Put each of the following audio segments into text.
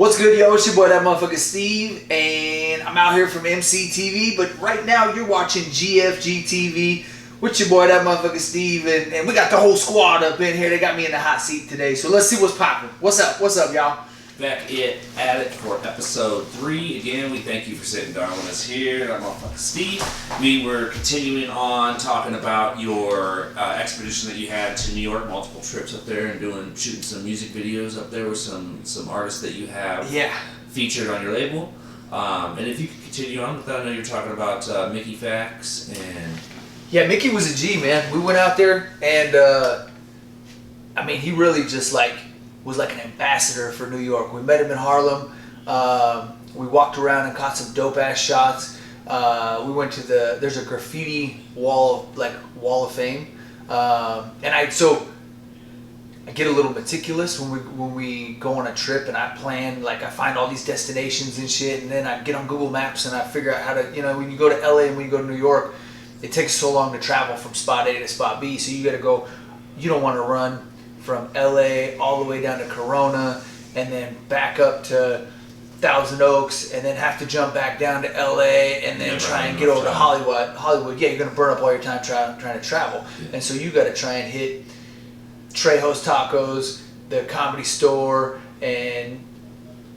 What's good, yo? It's your boy, that motherfucker Steve, and I'm out here from MCTV, but right now you're watching GFG TV with your boy, that motherfucker Steve, and we got the whole squad up in here. They got me in the hot seat today, so let's see what's popping. What's up? What's up, y'all? Back at it for episode 3. Again, we thank you for sitting down with us here. I'm motherfucker Steve. We were continuing on talking about your expedition that you had to New York, multiple trips up there, and shooting some music videos up there with some artists that you have featured on your label. And if you could continue on with that, I know you're talking about Mickey Fax and... Yeah, Mickey was a G, man. We went out there, and he really just was like an ambassador for New York. We met him in Harlem. We walked around and caught some dope ass shots. We went to there's a graffiti wall of fame, and I get a little meticulous when we go on a trip, and I plan, I find all these destinations and shit, and then I get on Google Maps and I figure out how to, when you go to LA and when you go to New York, it takes so long to travel from spot A to spot B, so you gotta go, you don't want to run from LA all the way down to Corona and then back up to Thousand Oaks and then have to jump back down to LA and then try and get over to Hollywood. Yeah, you're going to burn up all your time trying to travel. Yeah. And so you got to try and hit Trejo's Tacos, the Comedy Store, and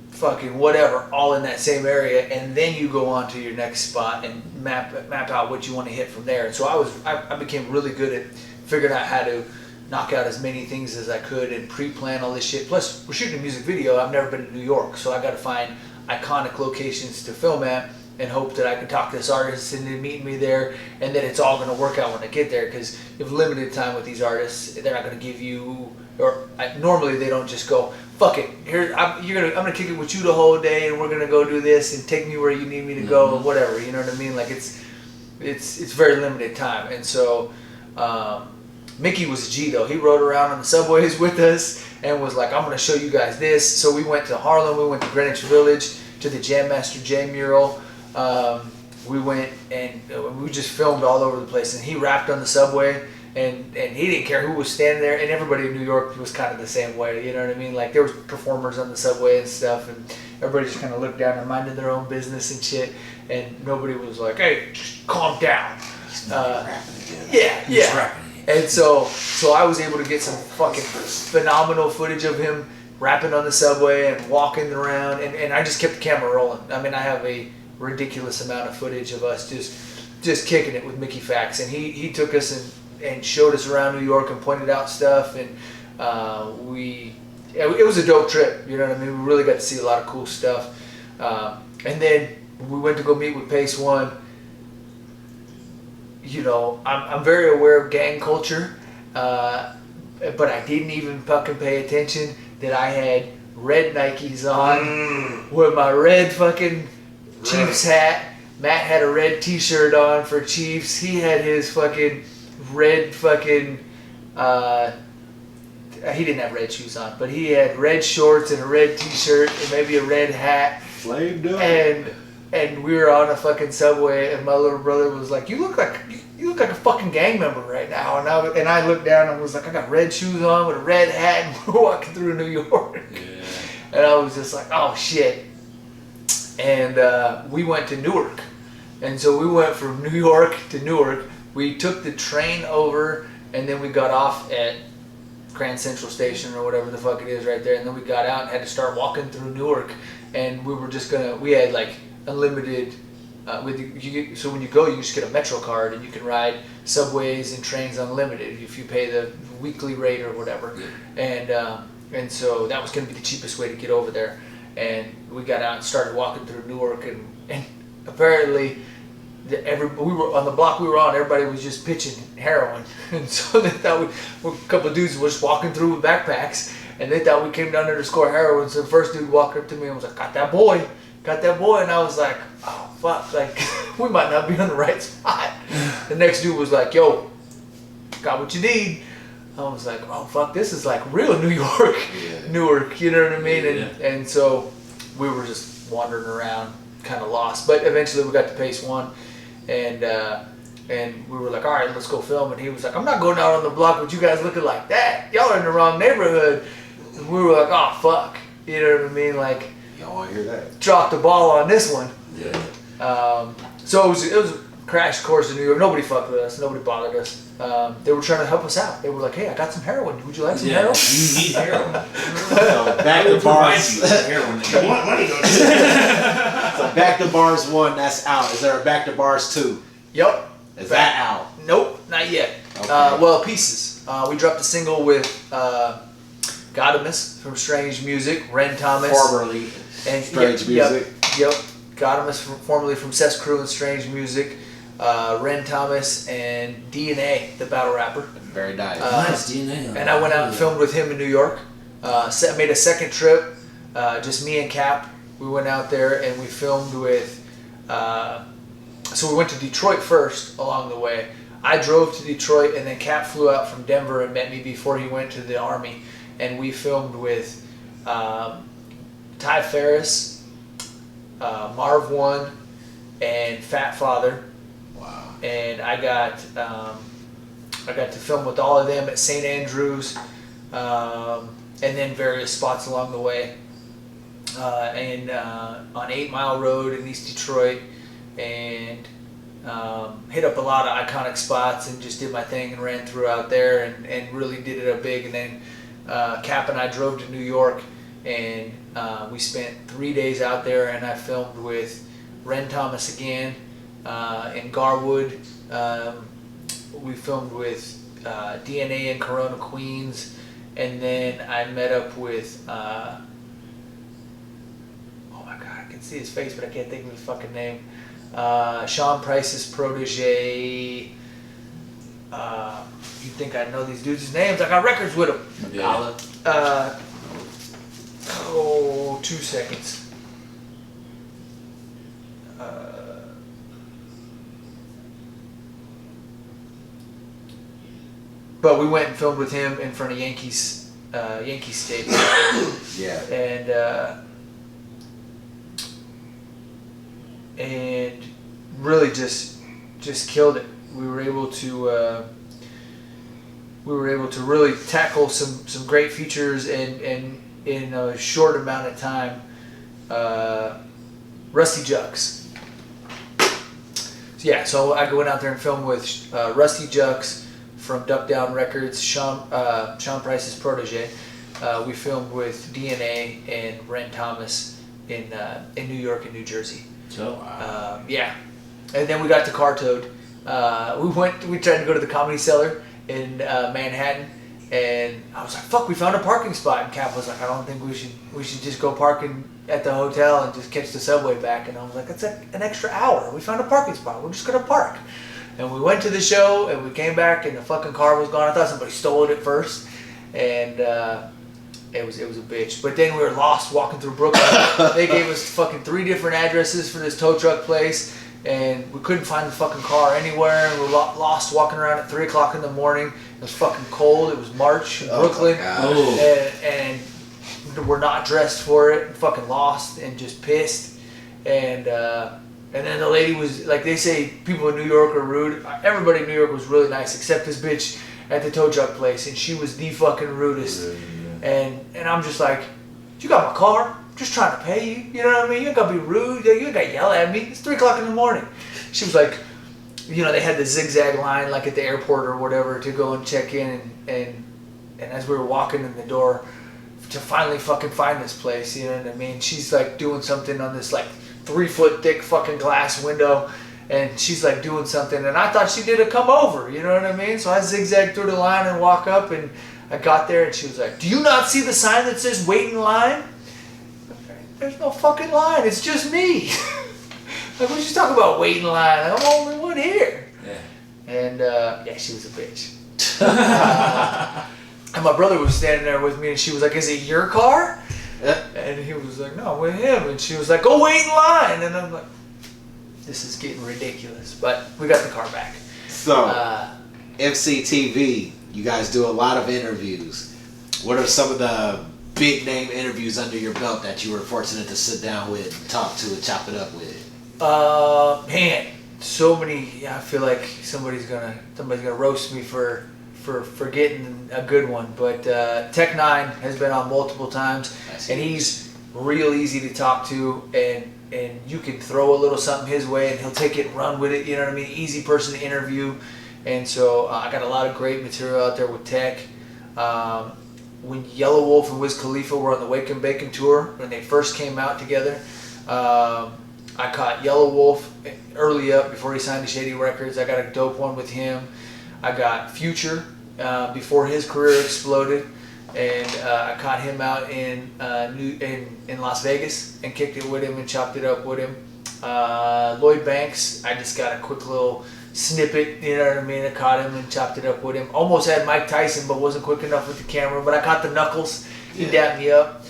fucking whatever, all in that same area, and then you go on to your next spot and map out what you want to hit from there. And so I became really good at figuring out how to knock out as many things as I could and pre-plan all this shit. Plus, we're shooting a music video. I've never been to New York, so I got to find iconic locations to film at and hope that I can talk to this artist and then meet me there, and that it's all going to work out when I get there, because you have limited time with these artists. They're not going to give you, normally they don't just go, fuck it, I'm going to kick it with you the whole day and we're going to go do this and take me where you need me to go, or whatever, you know what I mean? It's very limited time. And so Mickey was a G though. He rode around on the subways with us and was like, I'm going to show you guys this. So we went to Harlem, we went to Greenwich Village, to the Jam Master Jay mural. We went and we just filmed all over the place, and he rapped on the subway, and he didn't care who was standing there, and everybody in New York was kind of the same way, you know what I mean? There was performers on the subway and stuff, and everybody just kind of looked down and minded their own business and shit, and nobody was like, hey, just calm down. He's not rapping again. He's rapping. And so I was able to get some fucking phenomenal footage of him rapping on the subway and walking around, and I just kept the camera rolling. I mean, I have a ridiculous amount of footage of us just kicking it with Mickey Fax, and he took us and showed us around New York and pointed out stuff, and it was a dope trip, you know what I mean? We really got to see a lot of cool stuff. And then we went to go meet with Pace One. I'm very aware of gang culture, but I didn't even fucking pay attention that I had red Nikes on with my red fucking Chiefs hat. Matt had a red t-shirt on for Chiefs. He had his fucking red fucking, he didn't have red shoes on, but he had red shorts and a red t-shirt and maybe a red hat. Flamed up. And we were on a fucking subway, and my little brother was like, you look like a fucking gang member right now. And I looked down and was like, I got red shoes on with a red hat, and we're walking through New York. Yeah. And I was just like, oh shit. And we went to Newark. And so we went from New York to Newark. We took the train over, and then we got off at Grand Central Station or whatever the fuck it is right there. And then we got out and had to start walking through Newark. And we were just we had unlimited, so when you go, you just get a Metro card and you can ride subways and trains unlimited if you pay the weekly rate or whatever. Yeah. And so that was going to be the cheapest way to get over there. And we got out and started walking through Newark, and apparently we were on the block we were on, everybody was just pitching heroin. And so they thought a couple of dudes were just walking through with backpacks, and they thought we came down there to score heroin. So the first dude walked up to me and was like, got that boy. And I was like, oh fuck, we might not be on the right spot. The next dude was like, yo, got what you need. I was like, oh fuck, this is real New York, Newark, you know what I mean? And so we were just wandering around, kind of lost. But eventually we got to Pace One, and we were like, all right, let's go film. And he was like, I'm not going out on the block with you guys looking like that. Y'all are in the wrong neighborhood. And we were like, oh fuck, you know what I mean? Don't want to hear that. dropped the ball on this one. Yeah. So it was a crash course in New York. Nobody fucked with us. Nobody bothered us. They were trying to help us out. They were like, "Hey, I got some heroin. Would you like some heroin?" You need heroin. So back to bars. You with heroin that you want money, don't you? So back to bars 1. That's out. Is there a back to bars 2? Yep. Is that out? Nope, not yet. Okay. Well, pieces. We dropped a single with Godimus from Strange Music, Ren Thomas. Formerly And Strange Music. Yep. Godimus, formerly from Cess Crew and Strange Music. Ren Thomas and DNA, the battle rapper. Very nice. Nice DNA. And I went out and filmed with him in New York. Made a second trip, just me and Cap. We went out there and we filmed with. So we went to Detroit first along the way. I drove to Detroit and then Cap flew out from Denver and met me before he went to the Army. And we filmed with Ty Ferris, Marv One, and Fat Father. Wow. And I got to film with all of them at St. Andrews, and then various spots along the way, and on 8 Mile Road in East Detroit, and hit up a lot of iconic spots and just did my thing and ran through out there and really did it up big. And then Cap and I drove to New York, and we spent 3 days out there, and I filmed with Ren Thomas again. In Garwood, we filmed with DNA in Corona, Queens, and then I met up with, oh my god, I can see his face, but I can't think of his fucking name. Sean Price's protege. You'd think I know these dudes' names. I got records with them. Yeah. 2 seconds. But we went and filmed with him in front of Yankees Stadium. Yeah. And really just killed it. We were able to really tackle some great features and in a short amount of time. Rusty Jucks. So I went out there and filmed with Rusty Jucks from Duck Down Records, Sean Price's protege. We filmed with DNA and Ren Thomas in New York and New Jersey. Oh, And then we got to Car Toad. We tried to go to the Comedy Cellar in Manhattan, and I was like, "Fuck, we found a parking spot." And Cap was like, "I don't think we should just go parking at the hotel and just catch the subway back." And I was like, "It's an extra hour. We found a parking spot. We're just gonna park." And we went to the show, and we came back, and the fucking car was gone. I thought somebody stole it at first, and it was a bitch. But then we were lost walking through Brooklyn. They gave us fucking 3 different addresses for this tow truck place, and we couldn't find the fucking car anywhere. And we were lost walking around at 3 o'clock in the morning. It was fucking cold. It was March in Brooklyn, and we're not dressed for it. Fucking lost and just pissed, and then the lady was like, they say people in New York are rude. Everybody in New York was really nice except this bitch at the tow truck place, and she was the fucking rudest. And I'm just like, "You got my car? I'm just trying to pay you. You know what I mean? You ain't gotta be rude. You ain't gotta yell at me. It's 3 o'clock in the morning." She was like, they had the zigzag line like at the airport or whatever to go and check in, and as we were walking in the door to finally fucking find this place, you know what I mean? She's like doing something on this like 3-foot thick fucking glass window, and she's like doing something, and I thought she did a come over, you know what I mean? So I zigzagged through the line and walk up, and I got there, and she was like, "Do you not see the sign that says wait in line?" There's no fucking line, it's just me. Like, what you talking about wait in line? I'm the only one here. Yeah. And she was a bitch. And my brother was standing there with me, and she was like, "Is it your car?" And he was like, "No, with him." And she was like, "Go wait in line." And I'm like, this is getting ridiculous. But we got the car back. So, MCTV, you guys do a lot of interviews. What are some of the big name interviews under your belt that you were fortunate to sit down with, and talk to, and chop it up with? Man, so many. I feel like somebody's gonna roast me for getting a good one. But Tech Nine has been on multiple times, and he's real easy to talk to, and you can throw a little something his way and he'll take it and run with it. You know what I mean? Easy person to interview. And so I got a lot of great material out there with Tech. When Yellow Wolf and Wiz Khalifa were on the Wake and Bacon tour, when they first came out together, I caught Yellow Wolf early up before he signed to Shady Records. I got a dope one with him. I got Future before his career exploded, and I caught him out in Las Vegas and kicked it with him and chopped it up with him. Lloyd Banks, I just got a quick little snippet, you know what I mean? I caught him and chopped it up with him. Almost had Mike Tyson, but wasn't quick enough with the camera. But I caught the knuckles. He dapped me up.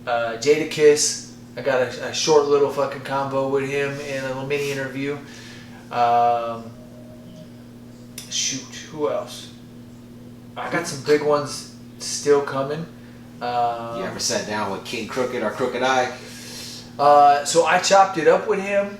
Jadakiss, I got a short little fucking combo with him in a little mini interview. Shoot, who else? I got some big ones still coming. You ever sat down with King Crooked or Crooked Eye? So I chopped it up with him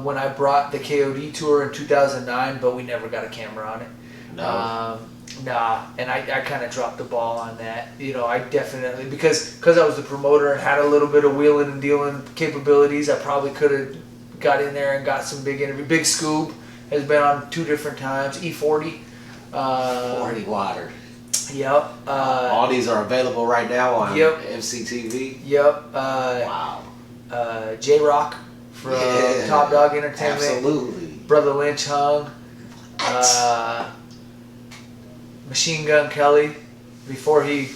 when I brought the KOD tour in 2009, but we never got a camera on it. No. Nah, and I kind of dropped the ball on that. You know, I definitely, because I was the promoter and had a little bit of wheeling and dealing capabilities, I probably could have got in there and got some big interview. Big Scoob has been on 2 different times. E40. 40 Water. Yep. All these are available right now on Yep. MCTV. Yep. Wow. J-Rock from Top Dog Entertainment. Absolutely. Brother Lynch Hung. Machine Gun Kelly, before he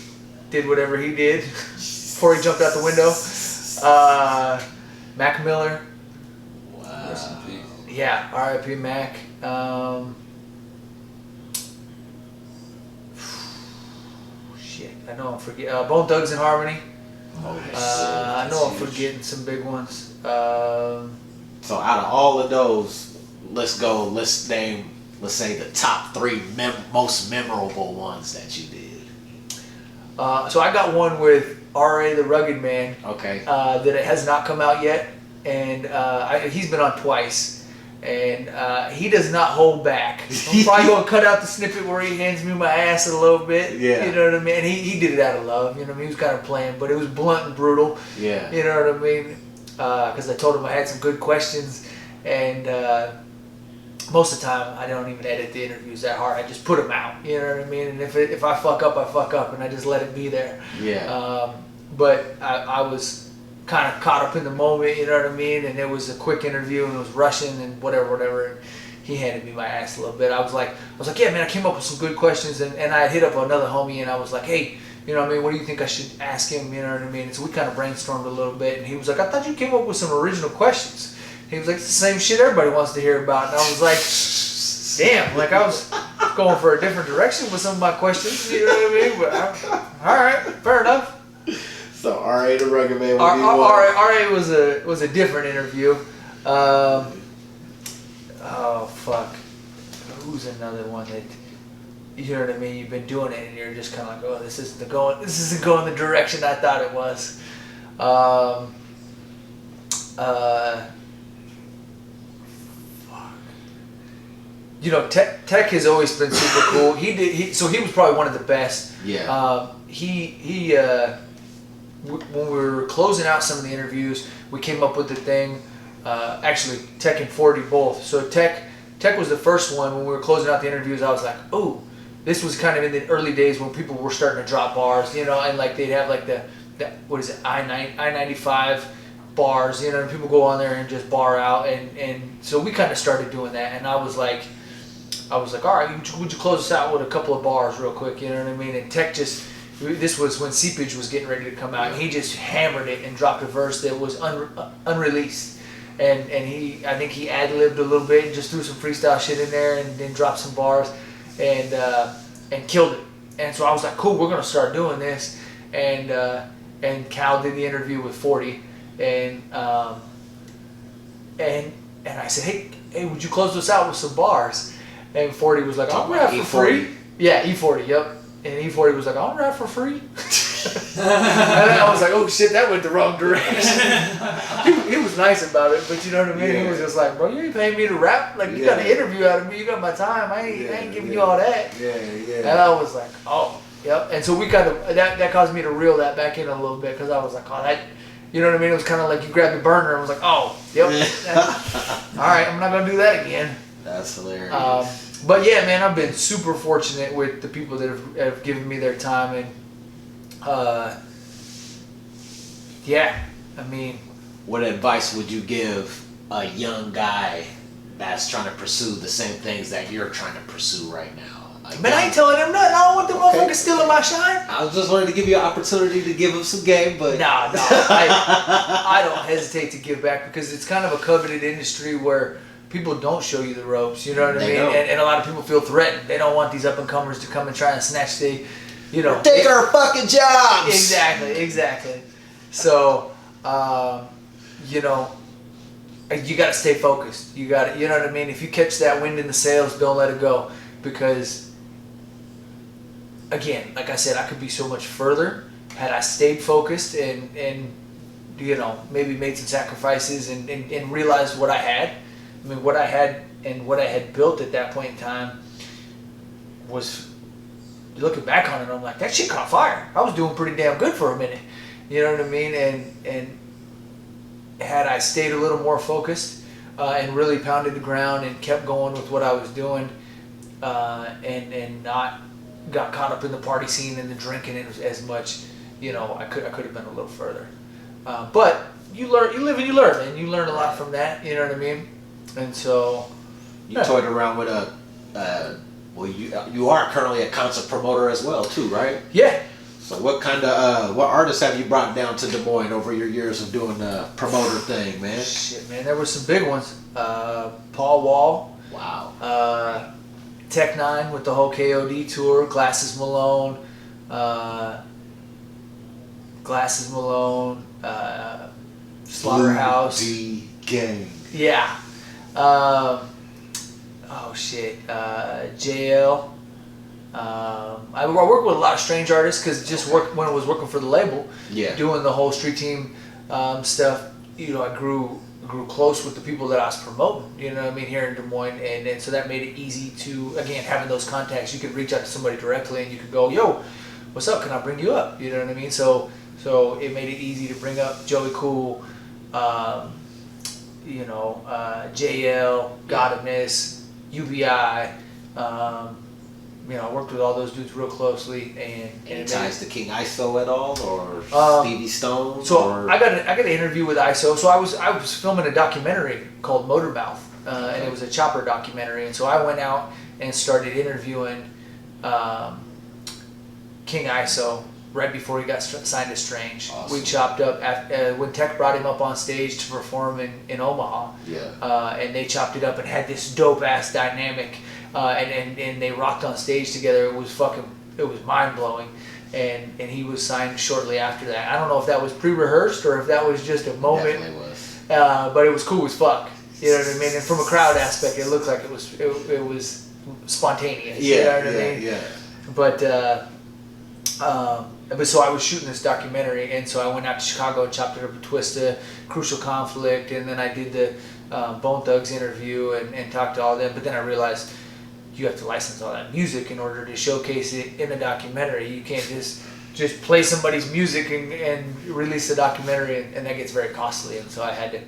did whatever he did, before he jumped out the window. Mac Miller. Wow. Rest in peace. Yeah, R.I.P. Mac. Shit, I know I'm forgetting. Bone Thugs and Harmony. I know I'm forgetting some big ones. So out of all of those, let's name, let's say the top 3 most memorable ones that you did. So I got one with R.A. the Rugged Man. Okay. That it has not come out yet, and he's been on twice, and he does not hold back. I'm probably gonna cut out the snippet where he hands me my ass a little bit. Yeah. You know what I mean? And he did it out of love. You know what I mean? He was kind of playing, but it was blunt and brutal. Yeah. You know what I mean? Because I told him I had some good questions, and most of the time I don't even edit the interviews that hard. I just put them out. You know what I mean? And if I fuck up, I fuck up, and I just let it be there. Yeah. But I was kind of caught up in the moment, you know what I mean? And it was a quick interview, and it was rushing and whatever. And he handed me my ass a little bit. I was like, yeah, man, I came up with some good questions, and I hit up another homie, and I was like, hey, you know what I mean? What do you think I should ask him? You know what I mean? And so we kind of brainstormed a little bit, and he was like, I thought you came up with some original questions. He was like, it's the same shit everybody wants to hear about. And I was like, damn, like I was going for a different direction with some of my questions, you know what I mean? But all right, fair enough. So R.A. the Rugged Man. R.A. was a different interview. Oh fuck, who's another one that, you know what I mean? You've been doing it and you're just kind of like, oh, this isn't going the direction I thought it was. You know, Tech has always been super cool. So he was probably one of the best. Yeah. When we were closing out some of the interviews, we came up with the thing. Actually, Tech and 40 both. So Tech was the first one. When we were closing out the interviews, I was like, oh, this was kind of in the early days when people were starting to drop bars, you know, and like they'd have like the what is it, I-95 bars, you know, and people go on there and just bar out, and so we kind of started doing that, and I was like, all right, would you close us out with a couple of bars real quick, you know what I mean? And Tech this was when Seepage was getting ready to come out, and he just hammered it and dropped a verse that was unreleased. And I think he ad-libbed a little bit and just threw some freestyle shit in there and then dropped some bars and killed it. And so I was like, cool, we're gonna start doing this. And Cal did the interview with 40, and I said, hey, would you close us out with some bars? And 40 was like, I'll rap for free. Yeah, E40, yep. And E40 was like, I'll rap for free. And I was like, oh shit, that went the wrong direction. he was nice about it, but you know what I mean? Yeah. He was just like, bro, you ain't paying me to rap. Like, you got an interview out of me. You got my time. I ain't giving you all that. Yeah. And I was like, oh, Yep. And so we kind of that caused me to reel that back in a little bit because I was like, oh, that, you know what I mean? It was kind of like you grabbed the burner and was like, oh, yep. All right, I'm not gonna do that again. That's hilarious. But yeah, man, I've been super fortunate with the people that have given me their time, and yeah, I mean, What advice would you give a young guy that's trying to pursue the same things that you're trying to pursue right now? man, I ain't telling them nothing. I don't want them motherfuckers stealing my shine. I was just wanting to give you an opportunity to give him some game, but No, I don't hesitate to give back because it's kind of a coveted industry where people don't show you the ropes. You know what I They mean? don't. And a lot of people feel threatened. They don't want these up and comers to come and try and snatch take our fucking jobs. Exactly. So, you know, you got to stay focused. You got to, you know what I mean? If you catch that wind in the sails, don't let it go. Because, again, like I said, I could be so much further had I stayed focused and you know, maybe made some sacrifices and realized what I had. I mean, what I had and what I had built at that point in time was, looking back on it, I'm like, that shit caught fire. I was doing pretty damn good for a minute. You know what I mean? And had I stayed a little more focused and really pounded the ground and kept going with what I was doing and not got caught up in the party scene and the drinking as much, you know, I could have been a little further. But you learn, you live and you learn, and you learn a lot from that. You know what I mean? And so You toyed around with well, you are currently a concert promoter as well, too, right? yeah. So what kind of what artists have you brought down to Des Moines over your years of doing the promoter thing, man? Shit, man, there were some big ones. Paul Wall, Wow. Tech Nine with the whole KOD tour, Glasses Malone, Slaughterhouse. The gang. Yeah. Oh shit. JL. I worked with a lot of strange artists because when I was working for the label, Yeah. doing the whole street team stuff. You know, I grew close with the people that I was promoting. You know what I mean, here in Des Moines, and so that made it easy to, again, having those contacts. You could reach out to somebody directly, and you could go, "Yo, what's up? Can I bring you up?" You know what I mean? So it made it easy to bring up Joey Cool, you know, JL, Godimus, UBI. You know, I worked with all those dudes real closely, and Any it ties to King ISO at all, or Stevie Stone? So or? I got an interview with ISO. So I was filming a documentary called Motormouth, and it was a chopper documentary. And so I went out and started interviewing King ISO right before he got signed to Strange. Awesome. We chopped up when Tech brought him up on stage to perform in Omaha. Yeah. And they chopped it up and had this dope ass dynamic. And they rocked on stage together. It was mind blowing, and he was signed shortly after that. I don't know if that was pre-rehearsed or if that was just a moment. Definitely was. But it was cool as fuck. You know what I mean? And from a crowd aspect, it looked like it was spontaneous. Yeah. You know what yeah. I mean? Yeah. But so I was shooting this documentary, and so I went out to Chicago and chopped it up with Twista, Crucial Conflict, and then I did the Bone Thugs interview and talked to all of them. But then I realized you have to license all that music in order to showcase it in a documentary. You can't just play somebody's music and release a documentary, and that gets very costly. And so I had to